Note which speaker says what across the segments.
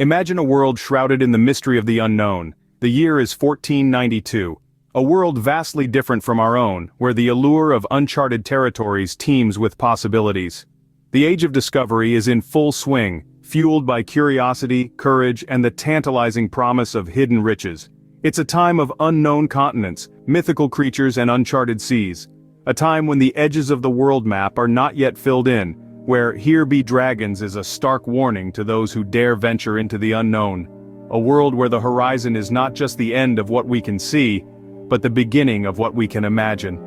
Speaker 1: Imagine a world shrouded in the mystery of the unknown. The year is 1492. A world vastly different from our own, where the allure of uncharted territories teems with possibilities. The age of discovery is in full swing, fueled by curiosity, courage, and the tantalizing promise of hidden riches. It's a time of unknown continents, mythical creatures, and uncharted seas. A time when the edges of the world map are not yet filled in, where "Here be dragons" is a stark warning to those who dare venture into the unknown. A world where the horizon is not just the end of what we can see, but the beginning of what we can imagine.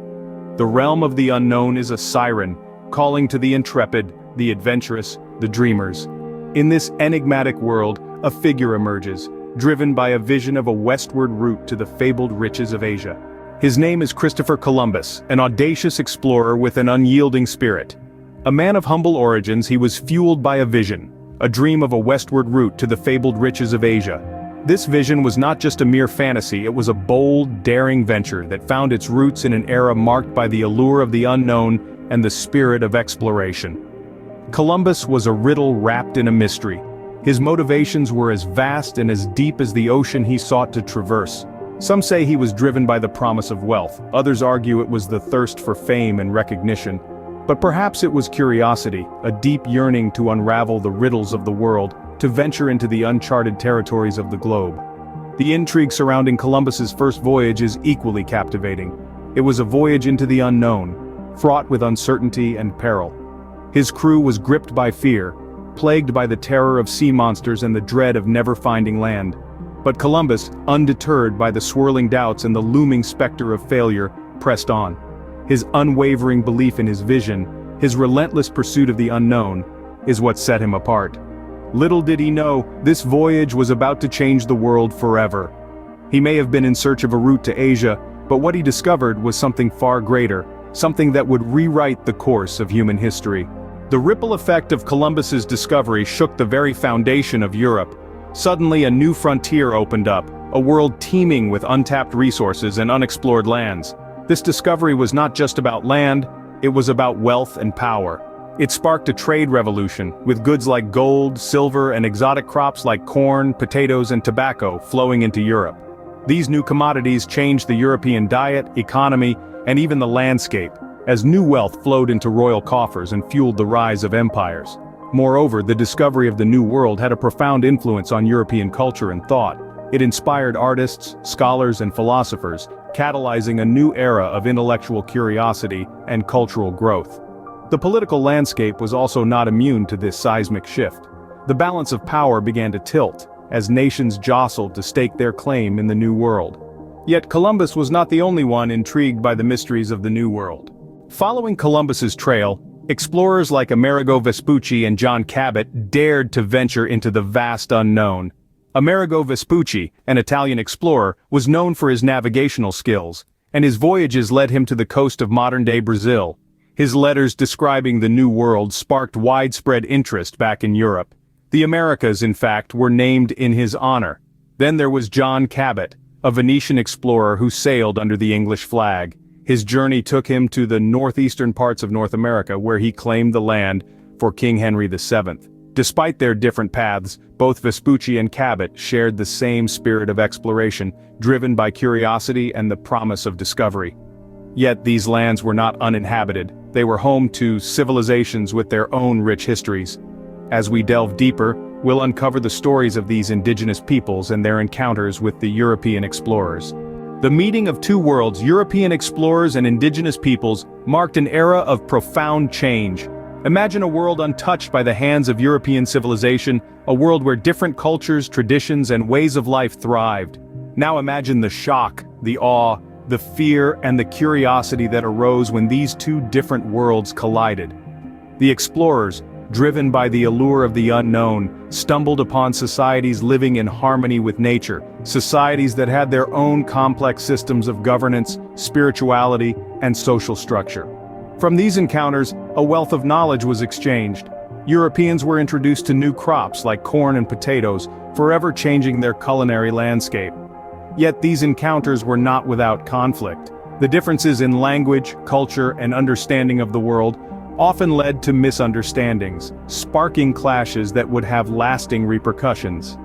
Speaker 1: The realm of the unknown is a siren, calling to the intrepid, the adventurous, the dreamers. In this enigmatic world, a figure emerges, driven by a vision of a westward route to the fabled riches of Asia. His name is Christopher Columbus, an audacious explorer with an unyielding spirit. A man of humble origins, he was fueled by a vision, a dream of a westward route to the fabled riches of Asia. This vision was not just a mere fantasy, it was a bold, daring venture that found its roots in an era marked by the allure of the unknown and the spirit of exploration. Columbus was a riddle wrapped in a mystery. His motivations were as vast and as deep as the ocean he sought to traverse. Some say he was driven by the promise of wealth, others argue it was the thirst for fame and recognition. But perhaps it was curiosity, a deep yearning to unravel the riddles of the world, to venture into the uncharted territories of the globe. The intrigue surrounding Columbus's first voyage is equally captivating. It was a voyage into the unknown, fraught with uncertainty and peril. His crew was gripped by fear, plagued by the terror of sea monsters and the dread of never finding land. But Columbus, undeterred by the swirling doubts and the looming specter of failure, pressed on. His unwavering belief in his vision, his relentless pursuit of the unknown, is what set him apart. Little did he know, this voyage was about to change the world forever. He may have been in search of a route to Asia, but what he discovered was something far greater, something that would rewrite the course of human history. The ripple effect of Columbus's discovery shook the very foundation of Europe. Suddenly a new frontier opened up, a world teeming with untapped resources and unexplored lands. This discovery was not just about land, it was about wealth and power. It sparked a trade revolution, with goods like gold, silver, and exotic crops like corn, potatoes, and tobacco flowing into Europe. These new commodities changed the European diet, economy, and even the landscape, as new wealth flowed into royal coffers and fueled the rise of empires. Moreover, the discovery of the New World had a profound influence on European culture and thought. It inspired artists, scholars, and philosophers, catalyzing a new era of intellectual curiosity and cultural growth. The political landscape was also not immune to this seismic shift. The balance of power began to tilt, as nations jostled to stake their claim in the New World. Yet Columbus was not the only one intrigued by the mysteries of the New World. Following Columbus's trail, explorers like Amerigo Vespucci and John Cabot dared to venture into the vast unknown. Amerigo Vespucci, an Italian explorer, was known for his navigational skills, and his voyages led him to the coast of modern-day Brazil. His letters describing the New World sparked widespread interest back in Europe. The Americas, in fact, were named in his honor. Then there was John Cabot, a Venetian explorer who sailed under the English flag. His journey took him to the northeastern parts of North America, where he claimed the land for King Henry VII. Despite their different paths, both Vespucci and Cabot shared the same spirit of exploration, driven by curiosity and the promise of discovery. Yet these lands were not uninhabited. They were home to civilizations with their own rich histories. As we delve deeper, we'll uncover the stories of these indigenous peoples and their encounters with the European explorers. The meeting of two worlds, European explorers and indigenous peoples, marked an era of profound change. Imagine a world untouched by the hands of European civilization, a world where different cultures, traditions, and ways of life thrived. Now imagine the shock, the awe, the fear, and the curiosity that arose when these two different worlds collided. The explorers, driven by the allure of the unknown, stumbled upon societies living in harmony with nature, societies that had their own complex systems of governance, spirituality, and social structure. From these encounters, a wealth of knowledge was exchanged. Europeans were introduced to new crops like corn and potatoes, forever changing their culinary landscape. Yet these encounters were not without conflict. The differences in language, culture, and understanding of the world often led to misunderstandings, sparking clashes that would have lasting repercussions.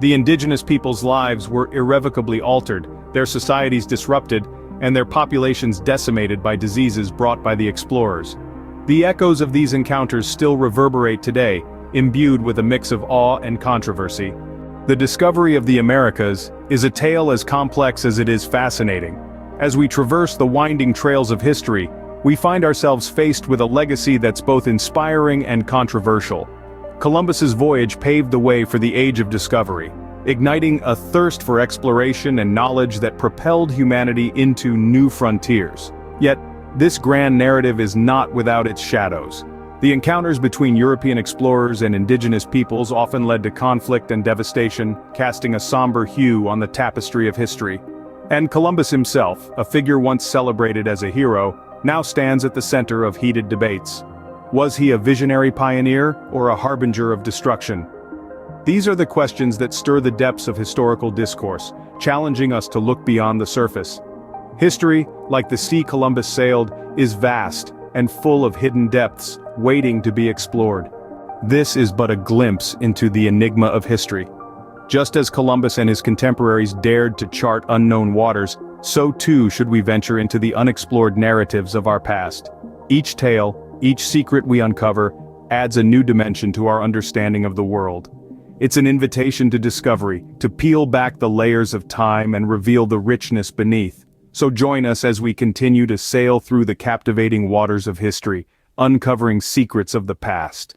Speaker 1: The indigenous people's lives were irrevocably altered, their societies disrupted, and their populations decimated by diseases brought by the explorers. The echoes of these encounters still reverberate today, imbued with a mix of awe and controversy. The discovery of the Americas is a tale as complex as it is fascinating. As we traverse the winding trails of history, we find ourselves faced with a legacy that's both inspiring and controversial. Columbus's voyage paved the way for the Age of Discovery, igniting a thirst for exploration and knowledge that propelled humanity into new frontiers. Yet, this grand narrative is not without its shadows. The encounters between European explorers and indigenous peoples often led to conflict and devastation, casting a somber hue on the tapestry of history. And Columbus himself, a figure once celebrated as a hero, now stands at the center of heated debates. Was he a visionary pioneer or a harbinger of destruction? These are the questions that stir the depths of historical discourse, challenging us to look beyond the surface. History, like the sea Columbus sailed, is vast and full of hidden depths, waiting to be explored. This is but a glimpse into the enigma of history. Just as Columbus and his contemporaries dared to chart unknown waters, so too should we venture into the unexplored narratives of our past. Each tale, each secret we uncover, adds a new dimension to our understanding of the world. It's an invitation to discovery, to peel back the layers of time and reveal the richness beneath. So join us as we continue to sail through the captivating waters of history, uncovering secrets of the past.